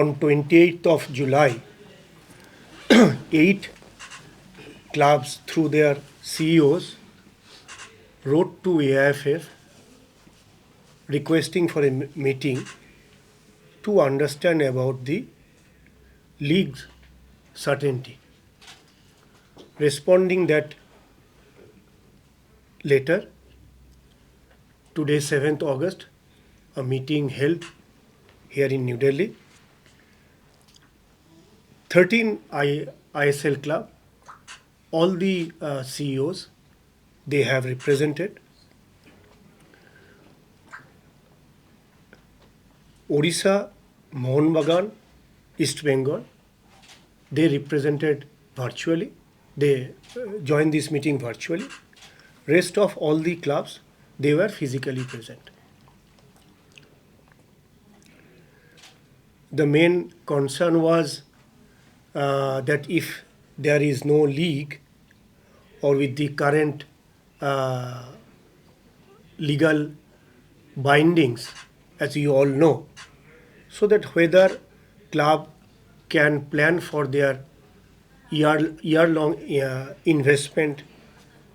on 28th of July, 8 clubs through their CEOs wrote to AIFF requesting for a meeting to understand about the league's certainty. Responding that letter, today 7th August, a meeting held here in New Delhi. 13 ISL club, all the CEOs, they have represented. Odisha, Mohun Bagan, East Bengal, they represented virtually. They joined this meeting virtually. Rest of all the clubs, they were physically present. The main concern was that if there is no league, or with the current legal bindings, as you all know, so that whether club can plan for their year-long investment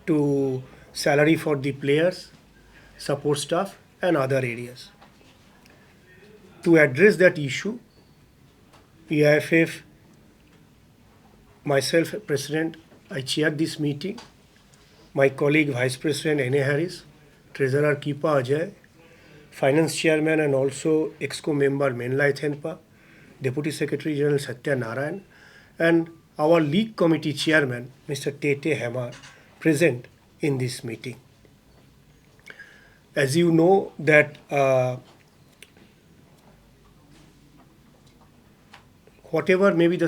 to salary for the players, support staff and other areas. To address that issue, AIFF, myself, President, I chaired this meeting. My colleague, Vice President N.A. Harris, Treasurer Kipa Ajay, Finance Chairman and also EXCO member Menlai Thenpa, Deputy Secretary General Satya Narayan, and our League Committee Chairman, Mr. Tete Hamar, present in this meeting. As you know that whatever may be the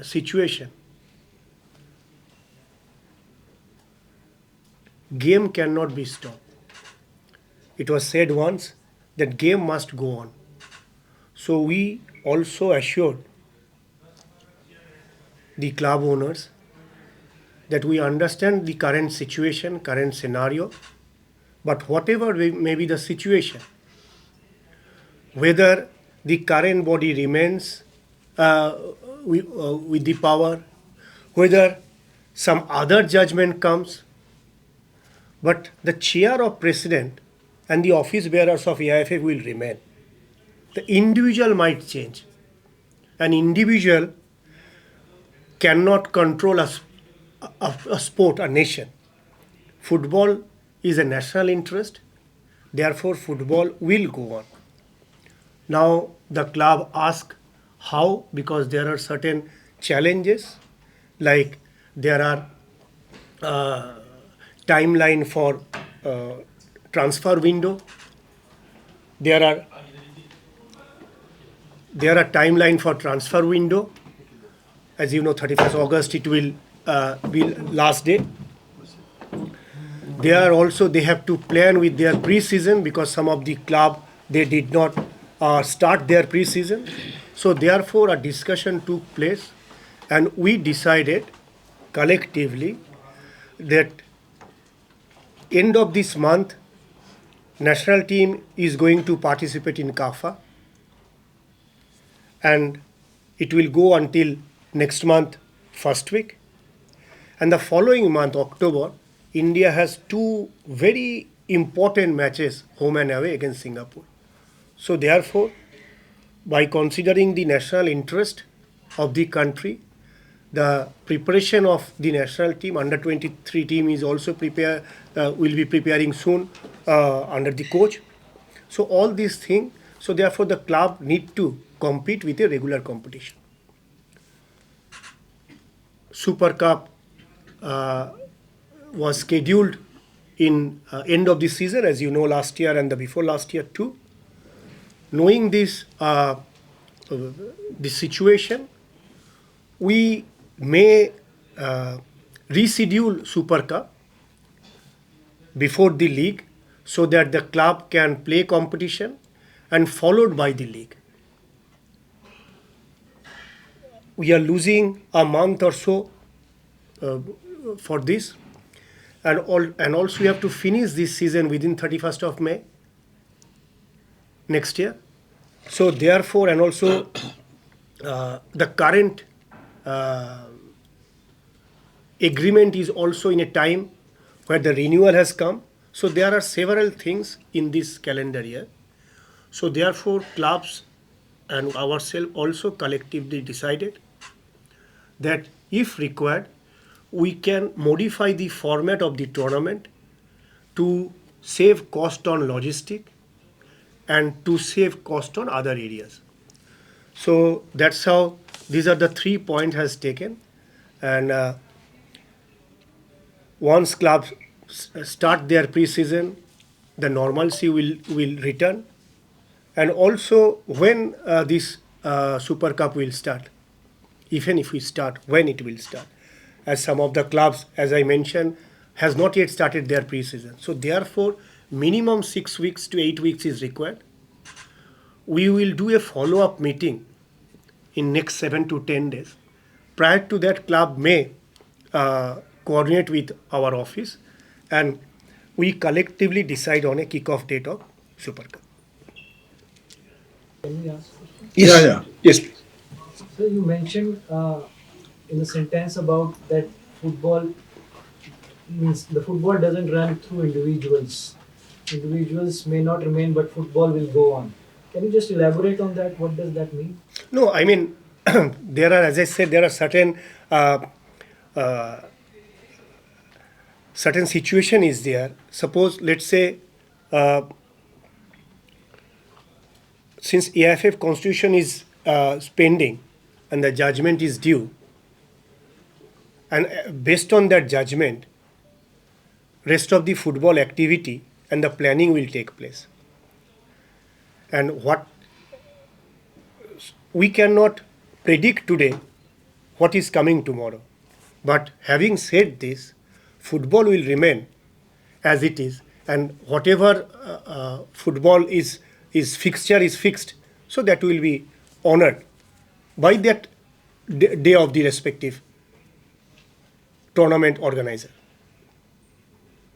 situation, game cannot be stopped. It was said once that game must go on. So we also assured the club owners that we understand the current situation, current scenario, but whatever may be the situation, whether the current body remains with the power, whether some other judgment comes, but the chair of president and the office bearers of AIFF will remain. The individual might change. An individual cannot control a sport, a nation. Football is a national interest, therefore football will go on. Now the club asks how, because there are certain challenges, like there are timeline for transfer window. There are timeline for transfer window. As you know, 31st August it will be last day. They have to plan with their pre-season, because some of the club, they did not start their pre-season. So therefore a discussion took place and we decided collectively that end of this month, national team is going to participate in CAFA, and it will go until next month, first week. And the following month, October, India has 2 very important matches, home and away, against Singapore. So therefore, by considering the national interest of the country, the preparation of the national team, under 23 team is also will be preparing soon under the coach. So all these things, so therefore the club need to compete with a regular competition. Super Cup was scheduled in end of the season, as you know, last year and the before last year too. Knowing this situation, we may reschedule Super Cup before the league, so that the club can play competition and followed by the league. We are losing a month or so for this, and also we have to finish this season within 31st of May next year. So therefore, and also the current agreement is also in a time where the renewal has come. So there are several things in this calendar year. So therefore, clubs and ourselves also collectively decided that if required, we can modify the format of the tournament to save cost on logistic and to save cost on other areas. So that's how these are the 3 points has taken. And once clubs start their pre-season, the normalcy will return. And also when this Super Cup will start, even if we start, when it will start. As some of the clubs, as I mentioned, has not yet started their pre-season. So therefore, minimum 6 weeks to 8 weeks is required. We will do a follow-up meeting in next 7 to 10 days. Prior to that, club may coordinate with our office and we collectively decide on a kick-off date of Super Cup. Can we ask a question? Yes. Yes, please. So you mentioned in the sentence about that football means the football doesn't run through individuals. Individuals may not remain, but football will go on. Can you just elaborate on that? What does that mean? No, I mean, there are, as I said, there are certain certain situation is there. Suppose, let's say, since AIFF constitution is pending and the judgment is due, and based on that judgment, rest of the football activity and the planning will take place. And what we cannot predict today what is coming tomorrow. But having said this, football will remain as it is, and whatever football is fixture is fixed, so that will be honored by that day of the respective tournament organizer.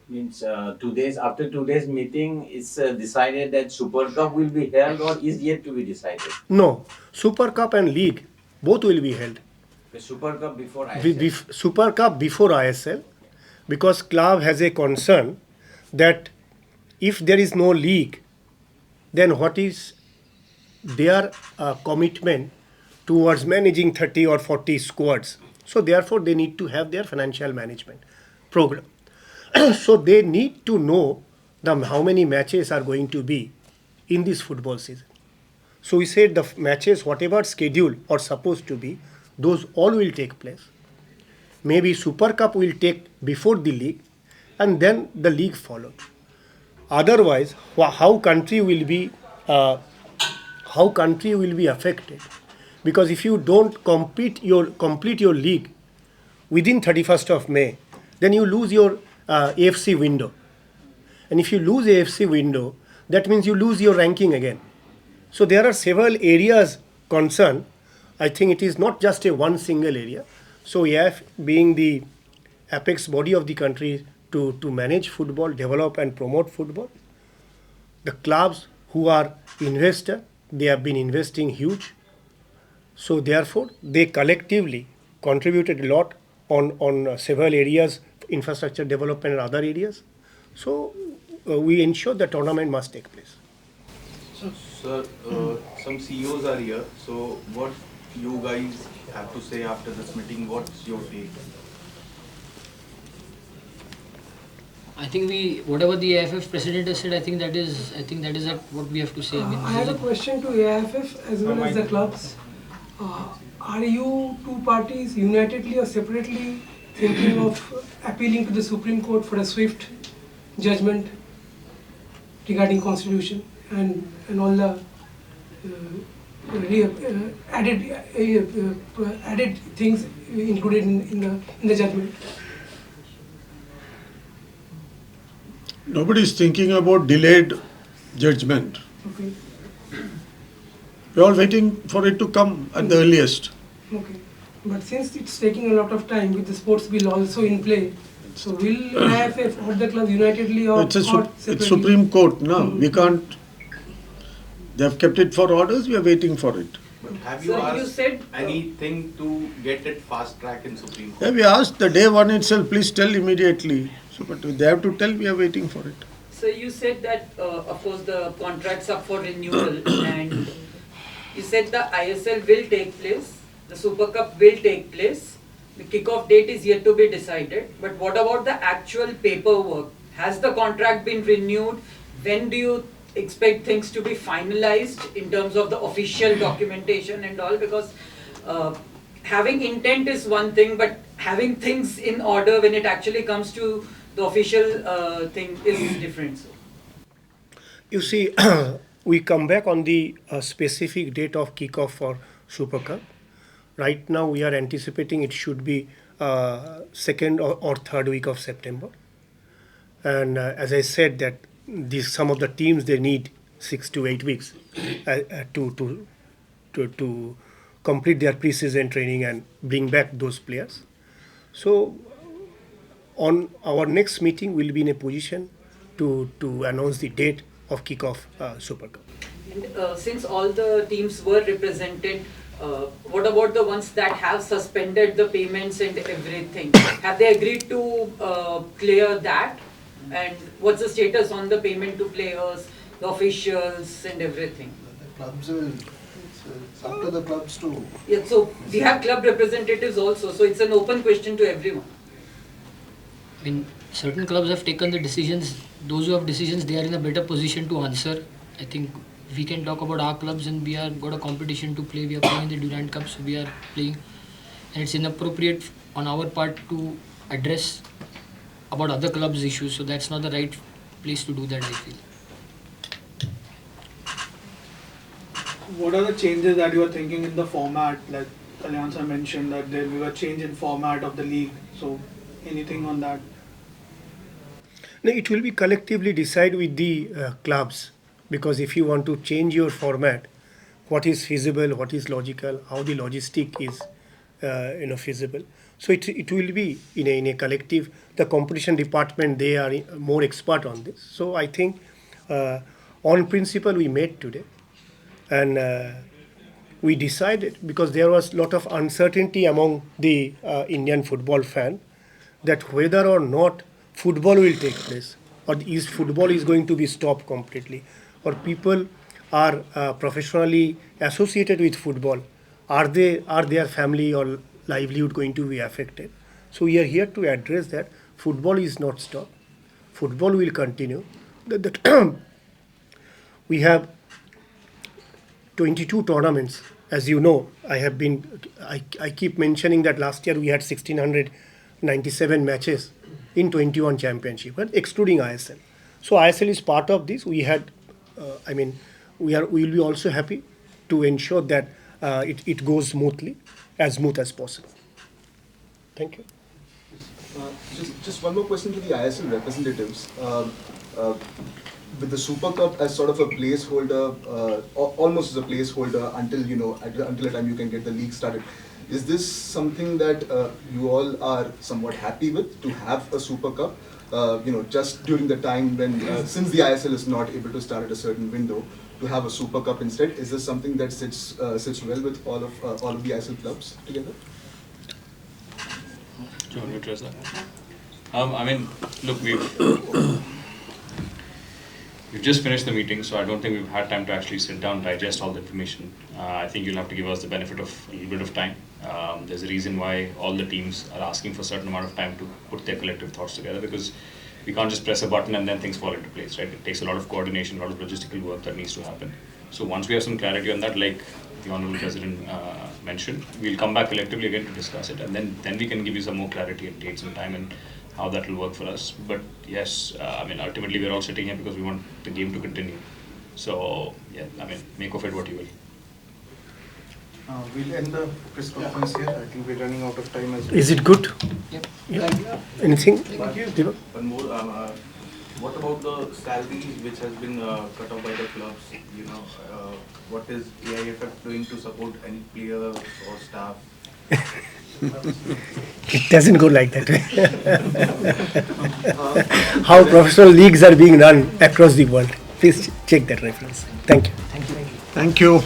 Means after today's meeting, it's decided that Super Cup will be held or is yet to be decided. No, Super Cup and League both will be held. The Super Cup before ISL. Super Cup before ISL, because club has a concern that if there is no league, then what is their commitment towards managing 30 or 40 squads? So therefore they need to have their financial management program. So they need to know how many matches are going to be in this football season. So we said the matches, whatever schedule or supposed to be, those all will take place. Maybe Super Cup will take before the league, and then the league followed. Otherwise, how country will be affected? Because if you don't complete your league within 31st of May, then you lose your AFC window. And if you lose AFC window, that means you lose your ranking again. So there are several areas concerned. I think it is not just a one single area. So AIF, being the apex body of the country to manage football, develop and promote football, the clubs who are investor, they have been investing huge. So therefore, they collectively contributed a lot on several areas, infrastructure development and other areas. So we ensure the tournament must take place. So, sir, some CEOs are here. So, what you guys have to say after this meeting? What's your take? I think whatever the AIFF president has said, I think that is what we have to say. I have a question to AIFF as well as the clubs. Are you two parties unitedly or separately thinking of appealing to the Supreme Court for a swift judgment regarding constitution and all the added things included in the judgment? Nobody is thinking about delayed judgment. Okay. We are all waiting for it to come at the earliest. Okay. But since it's taking a lot of time with the sports bill also in play, so will AIFF or the club unitedly or separately? It's Supreme Court now. We can't. They have kept it for orders. We are waiting for it. But have you Sir, you asked said, anything to get it fast track in Supreme Court? Yeah, we asked the day one itself, please tell immediately. So, but they have to tell, we are waiting for it. So you said that, of course, the contract's up for renewal, and you said the ISL will take place, the Super Cup will take place, the kickoff date is yet to be decided, but what about the actual paperwork? Has the contract been renewed? When do you expect things to be finalized in terms of the official documentation and all? Because having intent is one thing, but having things in order when it actually comes to the official thing is different. So. You see, we come back on the specific date of kickoff for Super Cup. Right now, we are anticipating it should be second or third week of September. And as I said, that some of the teams, they need 6 to 8 weeks to complete their pre-season training and bring back those players. So on our next meeting, we'll be in a position to announce the date of kickoff Super Cup. And since all the teams were represented, what about the ones that have suspended the payments and everything? Have they agreed to clear that? And what's the status on the payment to players, the officials and everything? The clubs will, it's up to the clubs to. Yeah, so we have club representatives also, so it's an open question to everyone. I mean, certain clubs have taken the decisions. Those who have decisions, they are in a better position to answer. I think we can talk about our clubs, and we are got a competition to play. We are playing in the Durand Cup, so we are playing, and it's inappropriate on our part to address about other clubs' issues. So that's not the right place to do that, I feel. What are the changes that you are thinking in the format? Like Kalyan mentioned that there will be a change in format of the league. So anything on that? No, it will be collectively decided with the clubs, because if you want to change your format, what is feasible, what is logical, how the logistic is feasible. So it will be in a collective. The competition department, they are more expert on this. So I think on principle we met today, and we decided, because there was a lot of uncertainty among the Indian football fan, that whether or not football will take place, or is football is going to be stopped completely, or people are professionally associated with football, are their family or livelihood going to be affected? So we are here to address that. Football is not stopped. Football will continue. We have 22 tournaments. As you know, I keep mentioning that last year we had 1,697 matches in 21 championship, but excluding ISL. So ISL is part of this. We had, we will be also happy to ensure that it goes smoothly, as smooth as possible. Thank you. Just one more question to the ISL representatives. With the Super Cup as sort of a placeholder, almost as a placeholder until the time you can get the league started, is this something that you all are somewhat happy with, to have a Super Cup? Just during the time when, since the ISL is not able to start at a certain window, to have a Super Cup instead, is this something that sits well with all of the ISL clubs together? Do you want to address that? Look, we've just finished the meeting, so I don't think we've had time to actually sit down and digest all the information. I think you'll have to give us the benefit of a little bit of time. There's a reason why all the teams are asking for a certain amount of time to put their collective thoughts together, because we can't just press a button and then things fall into place, right? It takes a lot of coordination, a lot of logistical work that needs to happen. So once we have some clarity on that, like the Honourable President mentioned, we'll come back collectively again to discuss it, and then we can give you some more clarity and dates and time and how that will work for us. But yes, ultimately we're all sitting here because we want the game to continue. So yeah, make of it what you will. We'll end the press conference here. I think we're running out of time as well. Is it good? Yep. Yeah. Anything? Thank you. Deepak? One more. What about the salaries which has been cut off by the clubs? What is AIFF doing to support any player or staff? It doesn't go like that. How professional leagues are being run across the world. Please check that reference. Thank you. Thank you.